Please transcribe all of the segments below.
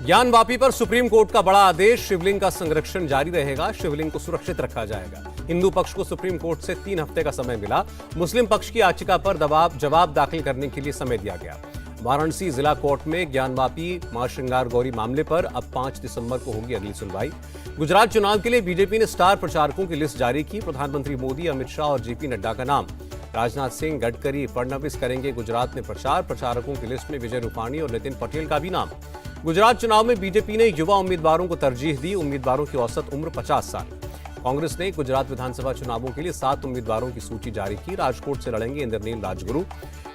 ज्ञानवापी पर supreme court का बड़ा आदेश। शिवलिंग का संरक्षण जारी रहेगा, शिवलिंग को सुरक्षित रखा जाएगा। हिंदू पक्ष को सुप्रीम कोर्ट से 3 हफ्ते का समय मिला। मुस्लिम पक्ष की याचिका पर जवाब दाखिल करने के लिए समय दिया गया। वाराणसी जिला कोर्ट में ज्ञानवापी मां श्रृंगार गौरी मामले पर अब 5 दिसंबर को होगी अगली सुनवाई। गुजरात चुनाव के लिए बीजेपी ने स्टार प्रचारकों की लिस्ट जारी की। प्रधानमंत्री मोदी, अमित शाह और जेपी नड्डा का नाम। राजनाथ सिंह, गडकरी, फडणवीस करेंगे गुजरात में प्रचार। प्रचारकों की लिस्ट में विजय रूपाणी और नितिन पटेल का भी नाम। गुजरात चुनाव में बीजेपी ने युवा उम्मीदवारों को तरजीह दी। उम्मीदवारों की औसत उम्र 50 साल। कांग्रेस ने गुजरात विधानसभा चुनावों के लिए 7 उम्मीदवारों की सूची जारी की। राजकोट से लड़ेंगे इंद्रनील राजगुरु।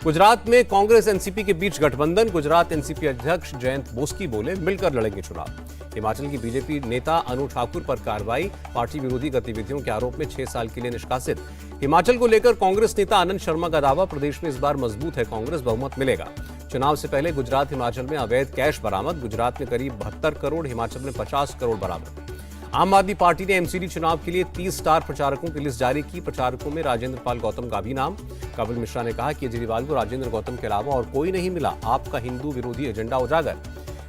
गुजरात में कांग्रेस एनसीपी के बीच गठबंधन। गुजरात एनसीपी अध्यक्ष जयंत बोस्की बोले, मिलकर लड़ेंगे चुनाव। हिमाचल की बीजेपी नेता अनु ठाकुर पर कार्रवाई। पार्टी विरोधी गतिविधियों के आरोप में 6 साल के लिए निष्कासित। हिमाचल को लेकर कांग्रेस नेता आनंद शर्मा का दावा, प्रदेश में इस बार मजबूत है कांग्रेस, बहुमत मिलेगा। चुनाव से पहले गुजरात हिमाचल में अवैध कैश बरामद। गुजरात में करीब 72 करोड़, हिमाचल में 50 करोड़ बरामद। आम आदमी पार्टी ने एमसीडी चुनाव के लिए 30 स्टार प्रचारकों की लिस्ट जारी की। प्रचारकों में राजेंद्र पाल गौतम का भी नाम। कपिल मिश्रा ने कहा, केजरीवाल को राजेंद्र गौतम के अलावा और कोई नहीं मिला, आपका हिंदू विरोधी एजेंडा उजागर।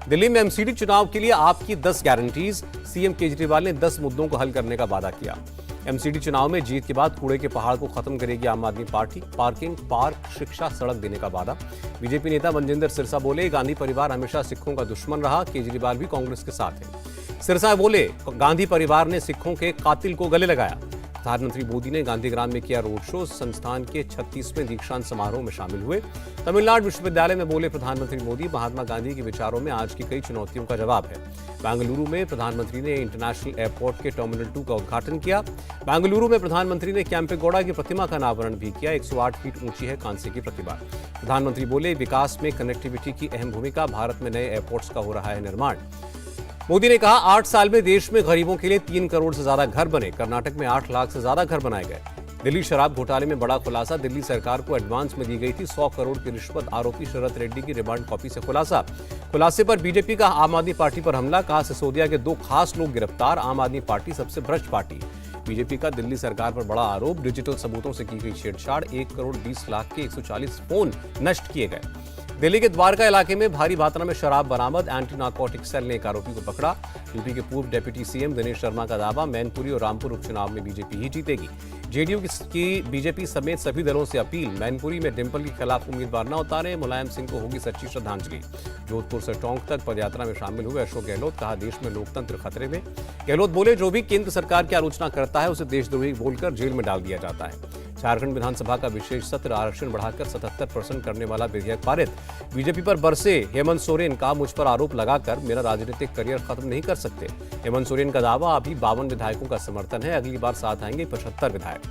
दिल्ली में एमसीडी चुनाव के लिए आपकी 10 गारंटीज। सीएम केजरीवाल ने 10 मुद्दों को हल करने का वादा किया। एमसीडी चुनाव में जीत के बाद कूड़े के पहाड़ को खत्म करेगी आम आदमी पार्टी। पार्किंग, पार्क, शिक्षा, सड़क देने का वादा। बीजेपी नेता मनजिंदर सिरसा बोले, गांधी परिवार हमेशा सिखों का दुश्मन रहा, केजरीवाल भी कांग्रेस के साथ है। सिरसा बोले, गांधी परिवार ने सिखों के कातिल को गले लगाया। प्रधानमंत्री मोदी ने गांधीग्राम में किया रोड शो। संस्थान के 36वें दीक्षांत समारोह में शामिल हुए। तमिलनाडु विश्वविद्यालय में बोले प्रधानमंत्री मोदी, महात्मा गांधी के विचारों में आज की कई चुनौतियों का जवाब है। बेंगलुरु में प्रधानमंत्री ने इंटरनेशनल एयरपोर्ट के टर्मिनल 2 का उद्घाटन किया। बेंगलुरु में प्रधानमंत्री ने कैंपेगौड़ा की प्रतिमा का अनावरण भी किया। 108 फीट ऊंची है कांसे की प्रतिमा। प्रधानमंत्री बोले, विकास में कनेक्टिविटी की अहम भूमिका, भारत में नए एयरपोर्ट्स का हो रहा है निर्माण। मोदी ने कहा, 8 साल में देश में गरीबों के लिए 3 करोड़ से ज्यादा घर बने। कर्नाटक में 8 लाख से ज्यादा घर बनाए गए। दिल्ली शराब घोटाले में बड़ा खुलासा। दिल्ली सरकार को एडवांस में दी गई थी 100 करोड़ की रिश्वत। आरोपी शरत रेड्डी की रिमांड कॉपी से खुलासा। खुलासे पर बीजेपी का आम आदमी पार्टी पर हमला। कहा, सिसोदिया के 2 खास लोग गिरफ्तार। आम आदमी पार्टी सबसे भ्रष्ट पार्टी। बीजेपी का दिल्ली सरकार पर बड़ा आरोप। डिजिटल सबूतों से की गई छेड़छाड़। 1 करोड़ 20 लाख के 140 फोन नष्ट किए गए। दिल्ली के द्वारका इलाके में भारी मात्रा में शराब बरामद। एंटी नार्कोटिक सेल ने एक आरोपी को पकड़ा। यूपी के पूर्व डिप्टी सीएम दिनेश शर्मा का दावा, मैनपुरी और रामपुर उपचुनाव में बीजेपी ही जीतेगी। जेडीयू की बीजेपी समेत सभी दलों से अपील, मैनपुरी में डिंपल के खिलाफ उम्मीदवार न उतारे। मुलायम सिंह को होगी सच्ची श्रद्धांजलि। जोधपुर से टोंक तक पदयात्रा में शामिल हुए अशोक गहलोत। कहा, देश में लोकतंत्र खतरे में। गहलोत बोले, जो भी केंद्र सरकार की आलोचना करता है उसे देशद्रोही बोलकर जेल में डाल दिया जाता है। झारखंड विधानसभा का विशेष सत्र, आरक्षण बढ़ाकर 77% करने वाला विधेयक पारित। बीजेपी पर बरसे हेमंत सोरेन। कहा, मुझ पर आरोप लगाकर मेरा राजनीतिक करियर खत्म नहीं कर सकते। हेमंत सोरेन का दावा, अभी 52 विधायकों का समर्थन है, अगली बार साथ आएंगे 75 विधायक।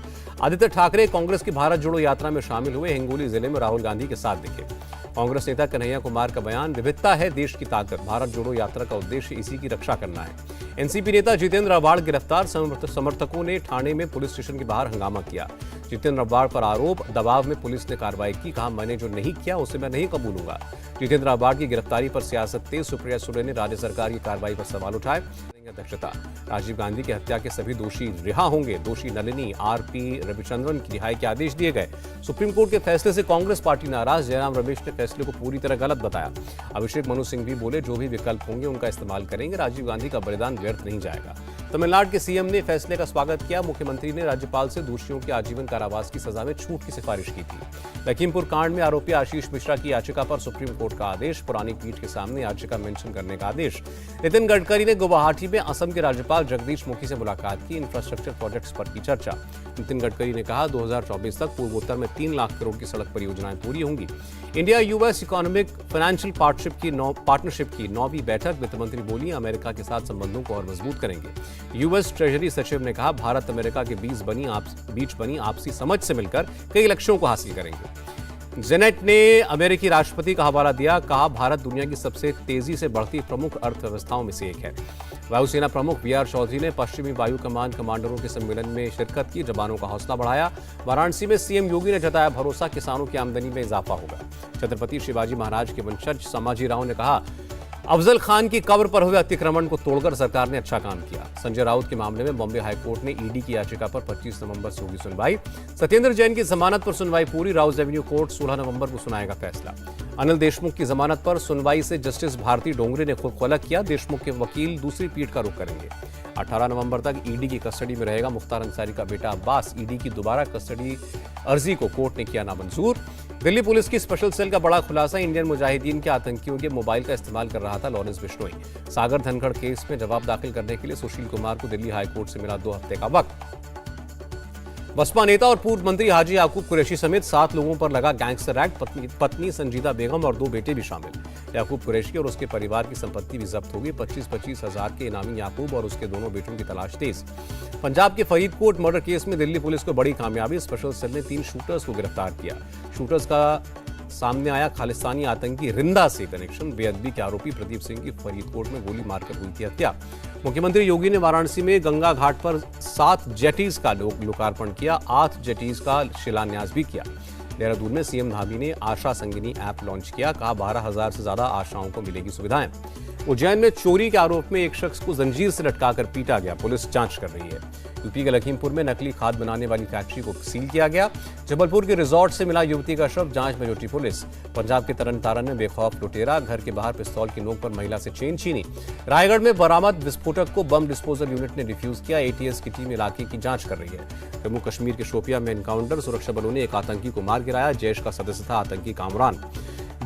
आदित्य ठाकरे कांग्रेस की भारत जोड़ो यात्रा में शामिल हुए। हिंगोली जिले में राहुल गांधी के साथ दिखे। कांग्रेस नेता कन्हैया कुमार का बयान, विविधता है देश की ताकत। भारत जोड़ो यात्रा का उद्देश्य इसी की रक्षा करना है। एनसीपी नेता जितेंद्र अवाड़ गिरफ्तार। समर्थकों ने ठाणे में पुलिस स्टेशन के बाहर हंगामा किया। जितेंद्र अवाड़ पर आरोप, दबाव में पुलिस ने कार्रवाई की। कहा, मैंने जो नहीं किया उसे मैं नहीं कबूलूंगा। जितेंद्र अवाड़ की गिरफ्तारी पर सियासत तेज। सुप्रिया सुले ने राज्य सरकार की कार्रवाई पर सवाल उठाए। अध्यक्षता, राजीव गांधी की हत्या के सभी दोषी रिहा होंगे। दोषी नलिनी, आरपी रविचंद्रन की रिहाई के आदेश दिए गए। सुप्रीम कोर्ट के फैसले से कांग्रेस पार्टी नाराज। जयराम रमेश ने फैसले को पूरी तरह गलत बताया। अभिषेक मनु सिंह भी बोले, जो भी विकल्प होंगे उनका इस्तेमाल करेंगे। राजीव गांधी का बलिदान व्यर्थ नहीं जाएगा। तमिलनाडु के सीएम ने फैसले का स्वागत किया। मुख्यमंत्री ने राज्यपाल से दोषियों के आजीवन कारावास की सजा में छूट की सिफारिश की थी। लखीमपुर कांड में आरोपी आशीष मिश्रा की याचिका पर सुप्रीम कोर्ट का आदेश। पुरानी पीठ के सामने याचिका मेंशन करने का आदेश। नितिन गडकरी ने गुवाहाटी में असम के राज्यपाल जगदीश मुखी से मुलाकात की। इंफ्रास्ट्रक्चर प्रोजेक्ट्स पर की चर्चा। नितिन गडकरी ने कहा, 2024 तक पूर्वोत्तर में 3 लाख करोड़ की सड़क परियोजनाएं पूरी होंगी। India US economic financial partnership की 9वीं बैठक। वित्त मंत्री बोली, अमेरिका के साथ संबंधों को और मजबूत करेंगे। यूएस ट्रेजरी सचिव ने कहा, भारत अमेरिका के बीच बनी आपसी समझ से मिलकर कई लक्ष्यों को हासिल करेंगे। जेनेट ने अमेरिकी राष्ट्रपति का हवाला दिया। कहा, भारत दुनिया की सबसे तेजी से बढ़ती प्रमुख अर्थव्यवस्थाओं में से एक है। वायुसेना प्रमुख बीआर चौधरी ने पश्चिमी वायु कमान कमांडरों के सम्मेलन में शिरकत की। जवानों का हौसला बढ़ाया। वाराणसी में सीएम योगी ने जताया भरोसा, किसानों की आमदनी में इजाफा होगा। छत्रपति शिवाजी महाराज के वंशज समाजी राव ने कहा, अफजल खान की कब्र पर हुए अतिक्रमण को तोड़कर सरकार ने अच्छा काम किया। संजय राउत के मामले में बॉम्बे हाईकोर्ट ने ईडी की याचिका पर 25 नवंबर से होगी सुनवाई। सत्येंद्र जैन की जमानत पर सुनवाई पूरी। राउत एवेन्यू कोर्ट 16 नवंबर को सुनाएगा फैसला। अनिल देशमुख की जमानत पर सुनवाई से जस्टिस भारती डोंगरे ने खुद अलग किया। देशमुख के वकील दूसरी पीठ का रुख करेंगे। 18 नवंबर तक ईडी की कस्टडी में रहेगा मुख्तार अंसारी का बेटा अब्बास। ईडी की दोबारा कस्टडी अर्जी को कोर्ट ने किया नामंजूर। दिल्ली पुलिस की स्पेशल सेल का बड़ा खुलासा, इंडियन मुजाहिदीन के आतंकियों के मोबाइल का इस्तेमाल कर रहा था लॉरेंस बिश्नोई। सागर धनखड़ केस में जवाब दाखिल करने के लिए सुशील कुमार को दिल्ली हाईकोर्ट से मिला 2 हफ्ते का वक्त। बसपा नेता और पूर्व मंत्री हाजी याकूब कुरैशी समेत 7 लोगों पर लगा गैंगस्टर एक्ट। पत्नी संजीदा बेगम और 2 बेटे भी शामिल। याकूब कुरैशी और उसके परिवार की संपत्ति भी जब्त होगी। 25-25 हजार के इनामी याकूब और उसके दोनों बेटों की तलाश तेज। पंजाब के फरीदकोट मर्डर केस में दिल्ली पुलिस को बड़ी कामयाबी, स्पेशल सेल ने 3 शूटर्स को गिरफ्तार किया। शूटर्स का सामने आया खालिस्तानी आतंकी रिंदा से कनेक्शन। बेअदबी के आरोपी प्रदीप सिंह की फरीदकोट में गोली मारकर हुई थी हत्या। मुख्यमंत्री योगी ने वाराणसी में गंगा घाट पर 7 जेटीज का लोकार्पण किया। 8 जेटीज का शिलान्यास भी किया। देहरादून में सीएम धामी ने आशा संगिनी ऐप लॉन्च किया। कहा 12,000 से ज्यादा आशाओं को मिलेगी सुविधाएं। उज्जैन में चोरी के आरोप में एक शख्स को जंजीर से लटकाकर पीटा गया। पुलिस जांच कर रही है। यूपी के लखीमपुर में नकली खाद बनाने वाली फैक्ट्री को सील किया गया। जबलपुर के रिजॉर्ट से मिला युवती का शव, जांच में जुटी पुलिस। पंजाब के तरन तारण में बेखौफ लुटेरा घर के बाहर पिस्तौल की नोक पर महिला से चेन छीनी। रायगढ़ में बरामद विस्फोटक को बम डिस्पोजल यूनिट ने डिफ्यूज किया। एटीएस की टीम इलाके की जांच कर रही है। जम्मू कश्मीर के शोपिया में एनकाउंटर, सुरक्षा बलों ने एक आतंकी को मार गिराया। जैश का सदस्य था आतंकी कामरान।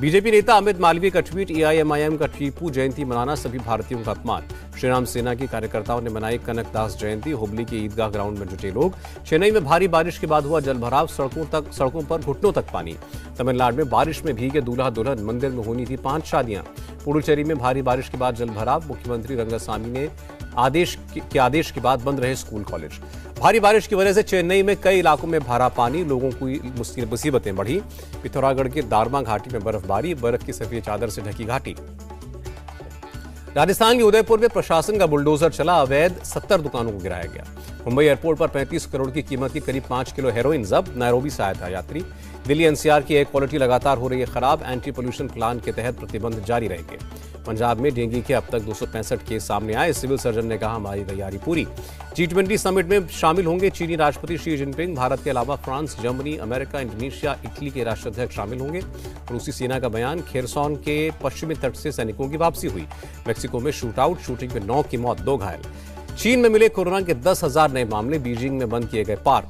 बीजेपी नेता अमित मालवीय का ट्वीट, एआईएमआईएम का टीपू जयंती मनाना सभी भारतीयों का अपमान। श्रीराम सेना के कार्यकर्ताओं ने मनाई कनकदास जयंती। हुबली के ईदगाह ग्राउंड में जुटे लोग। चेन्नई में भारी बारिश के बाद हुआ जलभराव, सड़कों पर घुटनों तक पानी। तमिलनाडु में बारिश में भीगे दूल्हा दुल्हन, मंदिर में होनी थी 5 शादियां। पुडुचेरी में भारी बारिश के बाद जलभराव। मुख्यमंत्री रंगासामी ने आदेश के बाद बंद रहे स्कूल कॉलेज। भारी बारिश की वजह से चेन्नई में कई इलाकों में भरा पानी, लोगों की मुसीबतें बढ़ी। पिथौरागढ़ के दारमा घाटी में बर्फबारी, बर्फ की सफेद चादर से ढकी घाटी। राजस्थान के उदयपुर में प्रशासन का बुलडोजर चला, अवैध 70 दुकानों को गिराया गया। मुंबई एयरपोर्ट पर 35 करोड़ की कीमत की करीब 5 किलो हेरोइन जब्त। नैरोबी से आया था यात्री। दिल्ली एनसीआर की एयर क्वालिटी लगातार हो रही है खराब। एंटी पोल्यूशन प्लान के तहत प्रतिबंध जारी रहेंगे। पंजाब में डेंगू के अब तक 265 केस सामने आए। सिविल सर्जन ने कहा हमारी तैयारी पूरी। G20 समिट में शामिल होंगे चीनी राष्ट्रपति शी जिनपिंग। भारत के अलावा France, Germany, America, Indonesia, Italy के राष्ट्राध्यक्ष शामिल होंगे। रूसी सेना का बयान, खेरसॉन के पश्चिमी तट से सैनिकों की वापसी हुई। मेक्सिको में शूटिंग में 9 की मौत, 2 घायल। चीन में मिले कोरोना के 10,000 नए मामले। बीजिंग में बंद किए गए पार्क।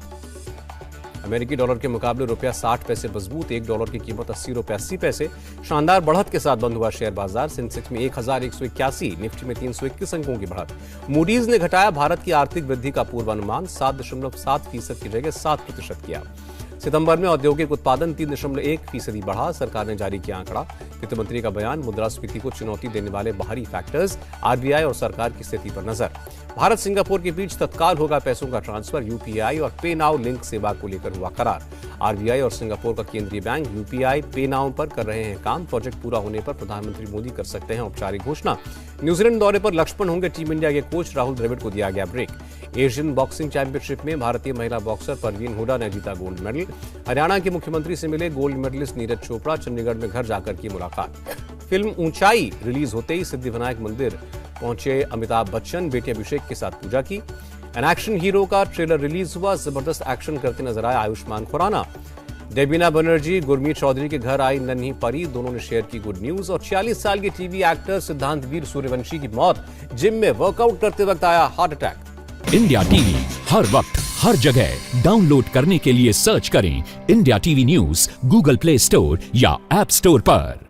अमेरिकी डॉलर के मुकाबले रुपया 60 पैसे मजबूत। $1 की कीमत 80 रुपये 80 पैसे। शानदार बढ़त के साथ बंद हुआ शेयर बाजार। सेंसेक्स में 1181, निफ्टी में 321 अंकों की बढ़त। मूडीज ने घटाया भारत की आर्थिक वृद्धि का पूर्वानुमान, 7.7% की जगह 7% किया। सितंबर में औद्योगिक उत्पादन 3.1% बढ़ा, सरकार ने जारी किया आंकड़ा। वित्त मंत्री का बयान, मुद्रास्फीति को चुनौती देने वाले बाहरी फैक्टर्स, आरबीआई और सरकार की स्थिति पर नजर। भारत सिंगापुर के बीच तत्काल होगा पैसों का ट्रांसफर। यूपीआई और पे नाउ लिंक सेवा को लेकर हुआ करार। आरबीआई और सिंगापुर का केंद्रीय बैंक यूपीआई पे नाउ पर कर रहे हैं काम। प्रोजेक्ट पूरा होने पर प्रधानमंत्री मोदी कर सकते हैं औपचारिक घोषणा। न्यूजीलैंड दौरे पर लक्ष्मण होंगे टीम इंडिया के कोच, राहुल द्रविड़ को दिया गया ब्रेक। एशियन बॉक्सिंग चैंपियनशिप में भारतीय महिला बॉक्सर परवीन हुडा ने जीता गोल्ड मेडल। हरियाणा के मुख्यमंत्री से मिले गोल्ड मेडलिस्ट नीरज चोपड़ा। चंडीगढ़ में घर जाकर की मुलाकात। फिल्म ऊंचाई रिलीज होते ही सिद्धिविनायक मंदिर पहुंचे अमिताभ बच्चन, बेटे अभिषेक के साथ पूजा की। एन एक्शन हीरो का ट्रेलर रिलीज हुआ, जबरदस्त एक्शन करते नजर आए आयुष्मान खुराना। डेबिना बनर्जी, गुरमीत चौधरी के घर आई नन्ही परी, दोनों ने शेयर की गुड न्यूज। और 46 साल के टीवी एक्टर सिद्धांत वीर सूर्यवंशी की मौत, जिम में वर्कआउट करते वक्त आया हार्ट अटैक। इंडिया टीवी हर वक्त हर जगह डाउनलोड करने के लिए सर्च करें India TV news Google play store या ऐप स्टोर पर।